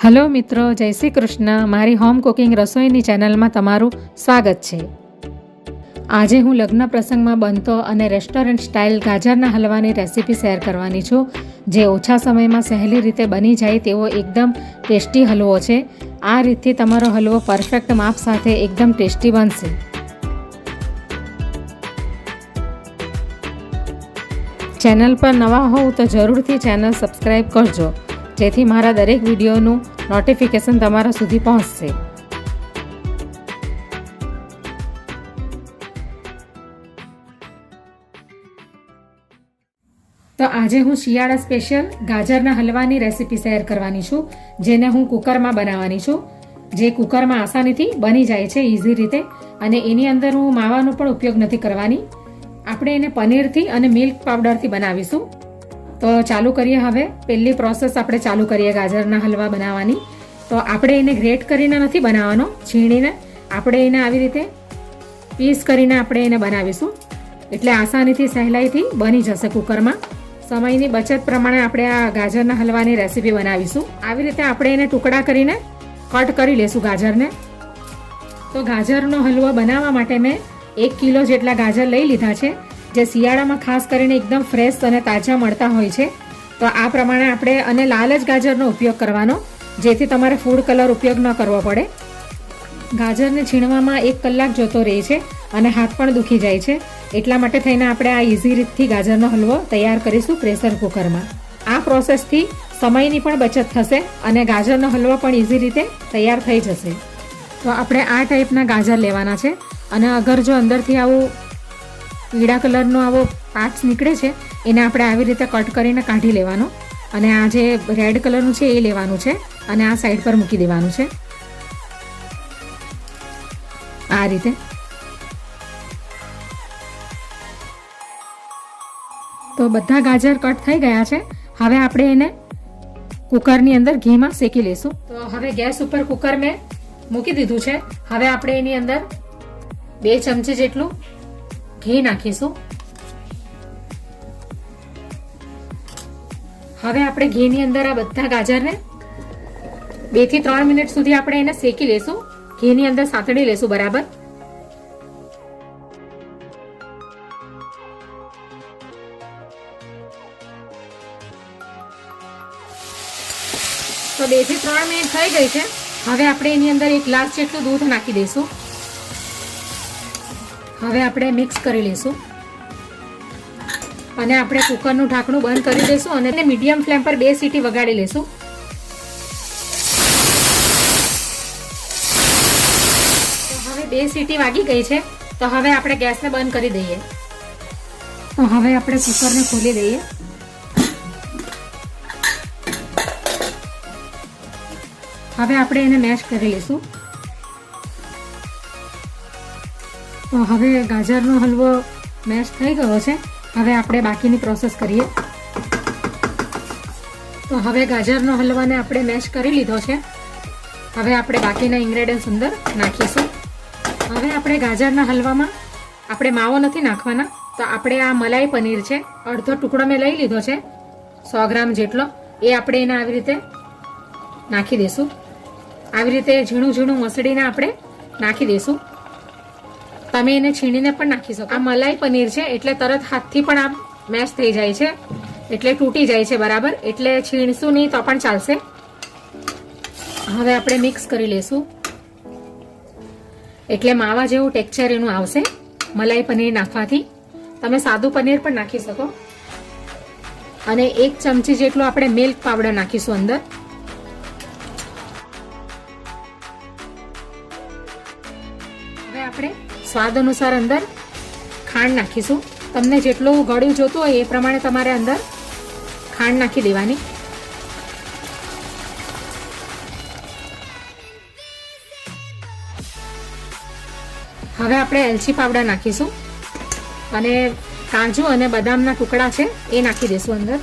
Hello મિત્રો, જય શ્રી કૃષ્ણ. મારી હોમ કુકિંગ રસોઈની ચેનલમાં તમારું સ્વાગત છે. આજે હું લગ્ન પ્રસંગમાં બનતો અને રેસ્ટોરન્ટ સ્ટાઇલ ગાજરના હલવાની રેસીપી શેર કરવાની છું, જે ઓછા સમયમાં સહેલી રીતે બની જાય તેવો એકદમ ટેસ્ટી હલવો છે. આ રીતથી તમારો હલવો પરફેક્ટ માપ સાથે એકદમ ટેસ્ટી બનશે. ચેનલ પર નવા હોવ તો જરૂરથી ચેનલ સબસ્ક્રાઈબ કરજો, જેથી મારા દરેક વિડીયોનું નોટિફિકેશન તમારા સુધી પહોંચશે. તો આજે હું શિયાળા સ્પેશિયલ ગાજરના હલવાની રેસીપી શેર કરવાની છું, જેને હું કુકરમાં બનાવવાની છું, જે કુકરમાં આસાનીથી બની જાય છે ઇઝી રીતે. અને એની અંદર હું માવાનો પણ ઉપયોગ નથી કરવાની. આપણે એને પનીરથી અને મિલ્ક પાવડરથી બનાવીશું. તો ચાલુ કરીએ. હવે પહેલી પ્રોસેસ આપણે ચાલુ કરીએ ગાજરના હલવા બનાવવાની. તો આપણે એને ગ્રેટ કરીને નથી બનાવવાનો, છીણીને આપણે એને આવી રીતે પીસ કરીને આપણે એને બનાવીશું, એટલે આસાનીથી સહેલાઈથી બની જશે કુકરમાં. સમયની બચત પ્રમાણે આપણે આ ગાજરના હલવાની રેસીપી બનાવીશું. આવી રીતે આપણે એને ટુકડા કરીને કટ કરી લેશું ગાજરને. તો ગાજરનો હલવો બનાવવા માટે મેં 1 કિલો જેટલા ગાજર લઈ લીધા છે, જે શિયાળામાં ખાસ કરીને એકદમ ફ્રેશ અને તાજા મળતા હોય છે. તો આ પ્રમાણે આપણે અને લાલ જ ગાજરનો ઉપયોગ કરવાનો, જેથી તમારે ફૂડ કલર ઉપયોગ ન કરવો પડે. ગાજરને છીણવામાં 1 કલાક જતો રહે છે અને હાથ પણ દુખી જાય છે. એટલા માટે થઈને આપણે આ ઇઝી રીતથી ગાજરનો હલવો તૈયાર કરીશું પ્રેશર કુકરમાં. આ પ્રોસેસથી સમયની પણ બચત થશે અને ગાજરનો હલવો પણ ઇઝી રીતે તૈયાર થઈ જશે. તો આપણે આ ટાઈપના ગાજર લેવાના છે, અને અગર જો અંદરથી આવું પીળા કલરનો આવો પાર્ટ્સ નીકળે છે, એને આપણે આવી રીતે કટ કરીને કાઢી લેવાનો, અને આ જે રેડ કલરનું છે એ લેવાનું છે અને આ સાઈડ પર મૂકી દેવાનું છે આ રીતે. તો બધા ગાજર કટ થઈ ગયા છે. હવે આપણે એને કુકરની અંદર ઘીમાં શેકી લઈશું. તો હવે ગેસ ઉપર કુકર મેં મૂકી દીધું છે. હવે આપણે એની અંદર 2 ચમચી જેટલું ઘી નાખીશું. હવે આપણે ઘીની અંદર આ બધા ગાજરને 2 થી 3 મિનિટ સુધી આપણે એને શેકી લેશું. ઘીની અંદર સાતડી લેશું બરાબર. તો 2 થી 3 મિનિટ થઈ ગઈ છે. હવે આપણે એની અંદર 1 ગ્લાસ જેટલું દૂધ નાખી દઈશું. હવે આપણે મિક્સ કરી લઈશું અને આપણે કુકરનું ઢાંકણું બંધ કરી દઈશું અને એને મીડિયમ ફ્લેમ પર 2 સીટી વગાડી લઈશું. તો હવે 2 સીટી વાગી ગઈ છે. તો હવે આપણે ગેસને બંધ કરી દઈએ. તો હવે આપણે કુકરને ખોલી દઈએ. હવે આપણે એને મેશ કરી લઈશું. તો હવે ગાજરનો હલવો મેશ થઈ ગયો છે. હવે આપણે બાકીની પ્રોસેસ કરીએ. તો હવે ગાજરનો હલવાને આપણે મેશ કરી લીધો છે. હવે આપણે બાકીના ઇન્ગ્રેડિયન્ટ્સ અંદર નાખીશું. હવે આપણે ગાજરના હલવામાં આપણે માવો નથી નાખવાના. તો આપણે આ મલાઈ પનીર છે, અડધો ટુકડો મેં લઈ લીધો છે 100 ગ્રામ જેટલો. એ આપણે એને આવી રીતે નાખી દઈશું. આવી રીતે ઝીણું ઝીણું મસળીને આપણે નાખી દઈશું. તમે એને છીણીને પણ નાખી શકો. આ મલાઈ પનીર છે એટલે તરત હાથથી પણ આ મેશ થઈ જાય છે, એટલે તૂટી જાય છે બરાબર, એટલે છીણશું નહીં તો પણ ચાલશે. હવે આપણે મિક્સ કરી લઈશું, એટલે માવા જેવું ટેક્સચર એનું આવશે મલાઈ પનીર નાખવાથી. તમે સાદું પનીર પણ નાખી શકો. અને 1 ચમચી જેટલું આપણે મિલ્ક પાવડર નાખીશું અંદર. હવે આપણે સ્વાદ અનુસાર અંદર ખાંડ નાખીશું. તમને જેટલું ગળ્યું જોતું હોય એ પ્રમાણે તમારે અંદર ખાંડ નાખી દેવાની. હવે આપણે એલચી પાવડર નાખીશું અને કાજુ અને બદામના ટુકડા છે એ નાખી દઈશું અંદર.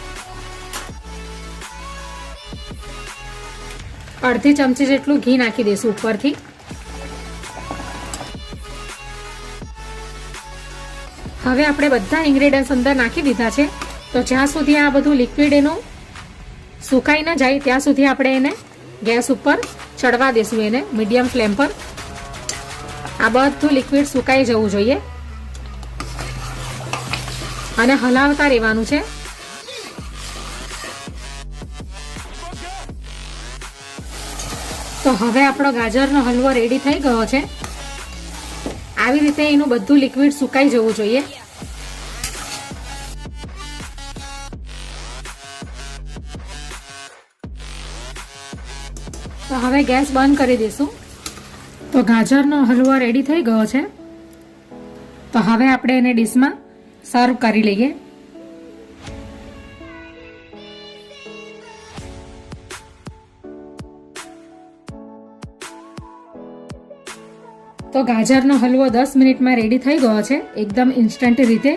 અડધી ચમચી જેટલું ઘી નાખી દઈશું ઉપરથી. હવે આપણે બધા ઇન્ગ્રેડિયન્ટ્સ અંદર નાખી દીધા છે. તો જ્યાં સુધી આ બધું લિક્વિડ એનું સુકાઈ ન જાય ત્યાં સુધી આપણે એને ગેસ ઉપર ચડવા દેશું એને મીડિયમ ફ્લેમ પર. આ બધું લિક્વિડ સુકાઈ જવું જોઈએ અને હલાવતા રહેવાનું છે. તો હવે આપણો ગાજરનો હલવો રેડી થઈ ગયો છે. આવી રીતે એનું બધું લિક્વિડ સુકાઈ જવું જોઈએ. તો હવે ગેસ બંધ કરી દઈશું. તો ગાજરનો હલવો રેડી થઈ ગયો છે. તો હવે આપણે એને ડીશમાં સર્વ કરી લઈએ. તો ગાજરનો હલવો 10 મિનિટમાં રેડી થઈ ગયો છે, એકદમ ઇન્સ્ટન્ટ રીતે.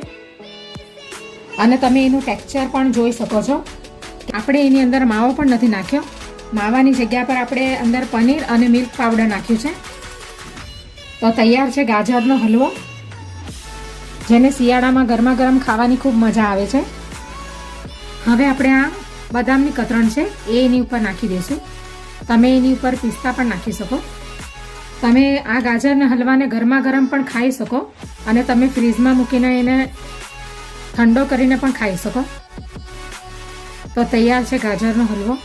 અને તમે એનું ટેક્સચર પણ જોઈ શકો છો. આપણે એની અંદર માવો પણ નથી નાખ્યો. માવાની જગ્યા પર આપણે અંદર પનીર અને મિલ્ક પાવડર નાખ્યું છે. તો તૈયાર છે ગાજરનો હલવો, જેને શિયાળામાં ગરમા ગરમ ખાવાની ખૂબ મજા આવે છે. હવે આપણે આ બદામની કતરણ છે એ એની ઉપર નાખી દઈશું. તમે એની ઉપર પિસ્તા પણ નાખી શકો. તમે આ ગાજરના હલવાને ગરમા ગરમ પણ ખાઈ શકો અને તમે ફ્રીજમાં મૂકીને એને ઠંડો કરીને પણ ખાઈ શકો. તો તૈયાર છે ગાજરનો હલવો.